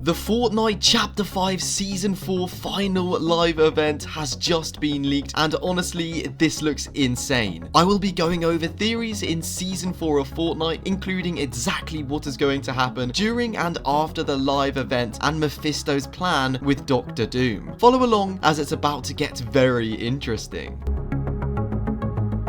The Fortnite Chapter 5 Season 4 final live event has just been leaked, and honestly, this looks insane. I will be going over theories in Season 4 of Fortnite, including exactly what is going to happen during and after the live event and Mephisto's plan with Dr. Doom. Follow along as it's about to get very interesting.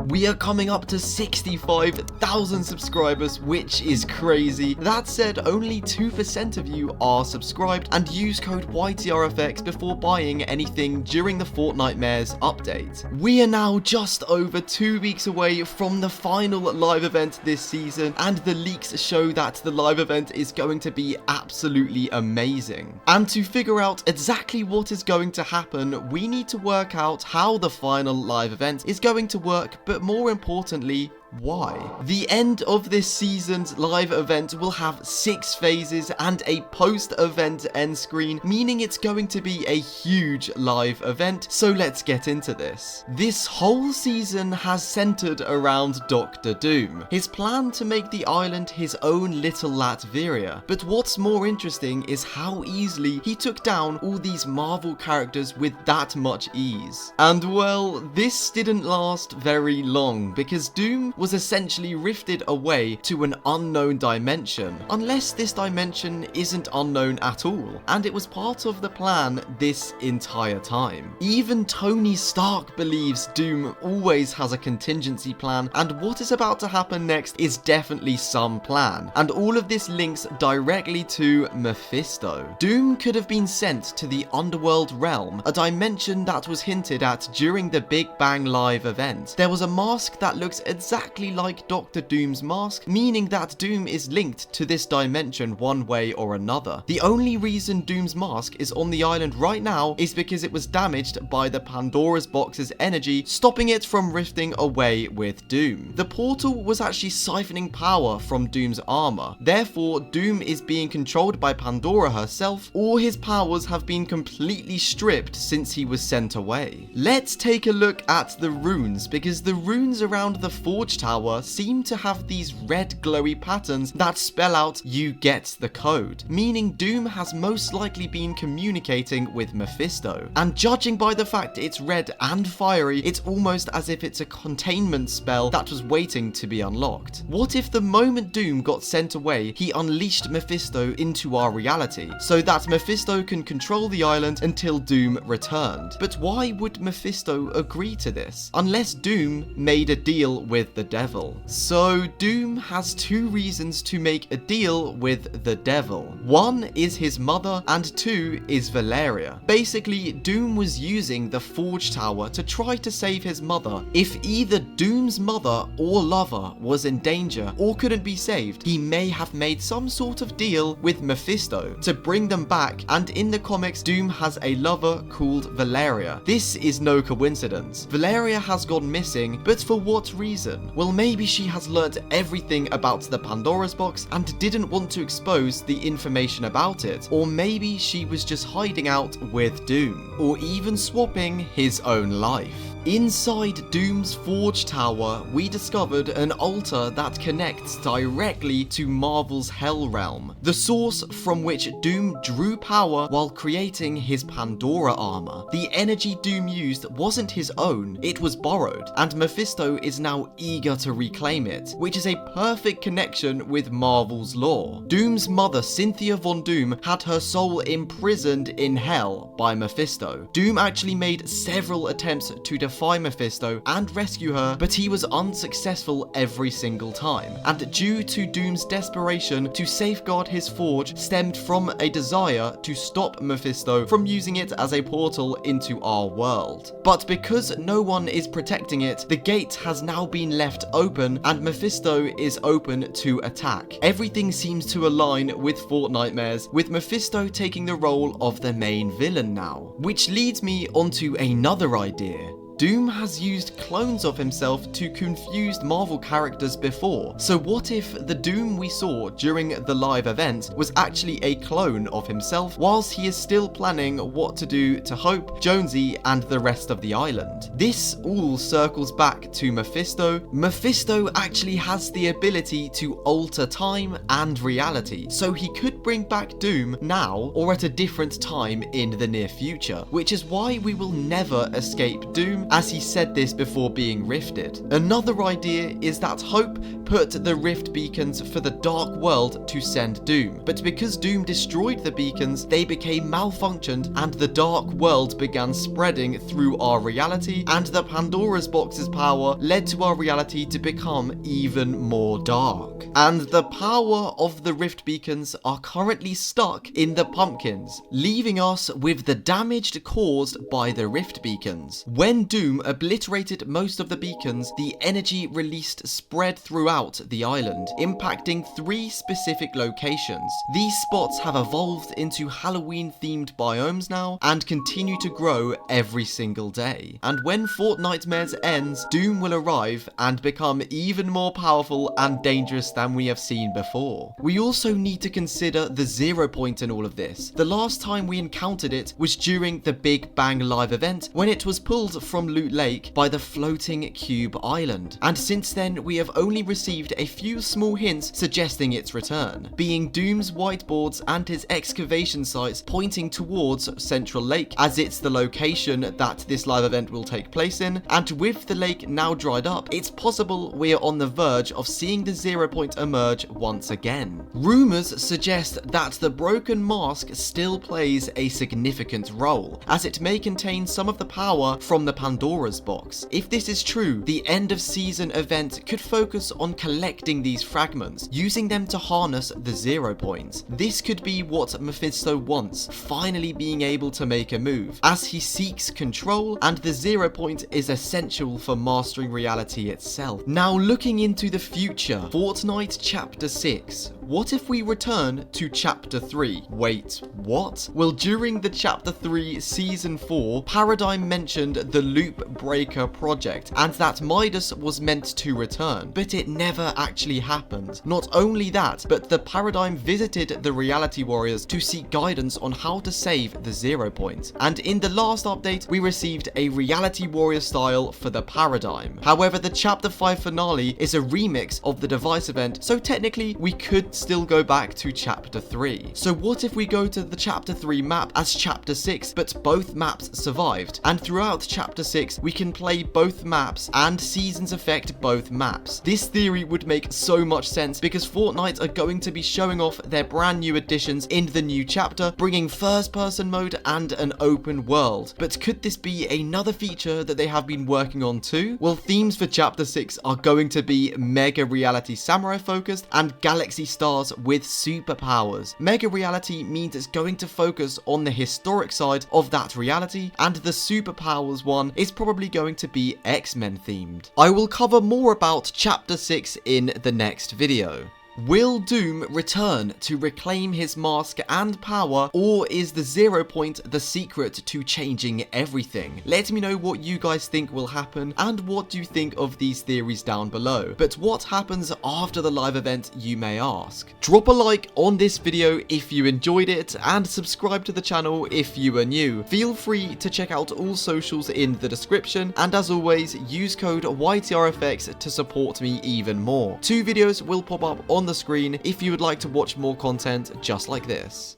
We are coming up to 65,000 subscribers, which is crazy. That said, only 2% of you are subscribed and use code YTRFX before buying anything during the Fortnite Mayor's update. We are now just over 2 weeks away from the final live event this season, and the leaks show that the live event is going to be absolutely amazing. And to figure out exactly what is going to happen, we need to work out how the final live event is going to work, but more importantly, why? The end of this season's live event will have 6 phases and a post-event end screen, meaning it's going to be a huge live event, so let's get into this. This whole season has centered around Dr. Doom, his plan to make the island his own little Latveria. But what's more interesting is how easily he took down all these Marvel characters with that much ease. And well, this didn't last very long, because Doom was essentially rifted away to an unknown dimension, unless this dimension isn't unknown at all, and it was part of the plan this entire time. Even Tony Stark believes Doom always has a contingency plan, and what is about to happen next is definitely some plan, and all of this links directly to Mephisto. Doom could have been sent to the Underworld realm, a dimension that was hinted at during the Big Bang Live event. There was a mask that looks exactly like Dr. Doom's mask, meaning that Doom is linked to this dimension one way or another. The only reason Doom's mask is on the island right now is because it was damaged by the Pandora's box's energy, stopping it from rifting away with Doom. The portal was actually siphoning power from Doom's armor. Therefore, Doom is being controlled by Pandora herself, or his powers have been completely stripped since he was sent away. Let's take a look at the runes, because the runes around the Forge Tower seem to have these red glowy patterns that spell out "you get the code," meaning Doom has most likely been communicating with Mephisto. And judging by the fact it's red and fiery, it's almost as if it's a containment spell that was waiting to be unlocked. What if the moment Doom got sent away, he unleashed Mephisto into our reality, so that Mephisto can control the island until Doom returned? But why would Mephisto agree to this, unless Doom made a deal with the devil? So Doom has 2 reasons to make a deal with the devil. 1 is his mother, and 2 is Valeria. Basically, Doom was using the Forge Tower to try to save his mother. If either Doom's mother or lover was in danger or couldn't be saved, he may have made some sort of deal with Mephisto to bring them back, and in the comics, Doom has a lover called Valeria. This is no coincidence. Valeria has gone missing, but for what reason? Well, maybe she has learnt everything about the Pandora's box and didn't want to expose the information about it, or maybe she was just hiding out with Doom, or even swapping his own life. Inside Doom's Forge Tower, we discovered an altar that connects directly to Marvel's Hell Realm, the source from which Doom drew power while creating his Pandora armor. The energy Doom used wasn't his own, it was borrowed, and Mephisto is now eager to reclaim it, which is a perfect connection with Marvel's lore. Doom's mother, Cynthia Von Doom, had her soul imprisoned in hell by Mephisto. Doom actually made several attempts to defy Mephisto and rescue her, but he was unsuccessful every single time. And due to Doom's desperation to safeguard his forge stemmed from a desire to stop Mephisto from using it as a portal into our world. But because no one is protecting it, the gate has now been left open and Mephisto is open to attack. Everything seems to align with Fortnite Mayor's, with Mephisto taking the role of the main villain now. Which leads me onto another idea. Doom has used clones of himself to confuse Marvel characters before. So what if the Doom we saw during the live event was actually a clone of himself, whilst he is still planning what to do to Hope, Jonesy, and the rest of the island? This all circles back to Mephisto. Mephisto actually has the ability to alter time and reality, so he could bring back Doom now or at a different time in the near future, which is why we will never escape Doom, as he said this before being rifted. Another idea is that Hope put the rift beacons for the dark world to send Doom, but because Doom destroyed the beacons, they became malfunctioned and the dark world began spreading through our reality, and the Pandora's box's power led to our reality to become even more dark. And the power of the rift beacons are currently stuck in the pumpkins, leaving us with the damage caused by the rift beacons. When Doom obliterated most of the beacons, the energy released spread throughout the island, impacting 3 specific locations. These spots have evolved into Halloween-themed biomes now and continue to grow every single day. And when Fortnite ends, Doom will arrive and become even more powerful and dangerous than we have seen before. We also need to consider the 0 point in all of this. The last time we encountered it was during the Big Bang live event, when it was pulled from Loot Lake by the floating cube island. And since then, we have only received a few small hints suggesting its return, being Doom's whiteboards and his excavation sites pointing towards Central Lake, as it's the location that this live event will take place in. And with the lake now dried up, it's possible we are on the verge of seeing the 0 point emerge once again. Rumors suggest that the broken mask still plays a significant role, as it may contain some of the power from the Pandora's box. If this is true, the end of season event could focus on collecting these fragments, using them to harness the 0 point. This could be what Mephisto wants, finally being able to make a move, as he seeks control, and the 0 point is essential for mastering reality itself. Now, looking into the future, Fortnite Chapter 6. What if we return to Chapter 3? Wait, what? Well, during the Chapter 3 Season 4, Paradigm mentioned the Loop Breaker project, and that Midas was meant to return, but it never actually happened. Not only that, but the Paradigm visited the Reality Warriors to seek guidance on how to save the 0 point, and in the last update, we received a Reality Warrior style for the Paradigm. However, the Chapter 5 finale is a remix of the device event, so technically we could still go back to Chapter 3. So what if we go to the Chapter 3 map as Chapter 6, but both maps survived, and throughout Chapter 6 we can play both maps and seasons affect both maps? This theory would make so much sense, because Fortnite are going to be showing off their brand new additions in the new chapter, bringing first person mode and an open world. But could this be another feature that they have been working on too? Well, themes for Chapter 6 are going to be Mega Reality Samurai focused and Galaxy Stars with superpowers. Mega Reality means it's going to focus on the historic side of that reality, and the superpowers one is probably going to be X-Men themed. I will cover more about Chapter 6 in the next video. Will Doom return to reclaim his mask and power, or is the 0 point the secret to changing everything? Let me know what you guys think will happen, and what do you think of these theories down below. But what happens after the live event, you may ask? Drop a like on this video if you enjoyed it, and subscribe to the channel if you are new. Feel free to check out all socials in the description, and as always, use code YTRFX to support me even more. 2 videos will pop up on the screen if you would like to watch more content just like this.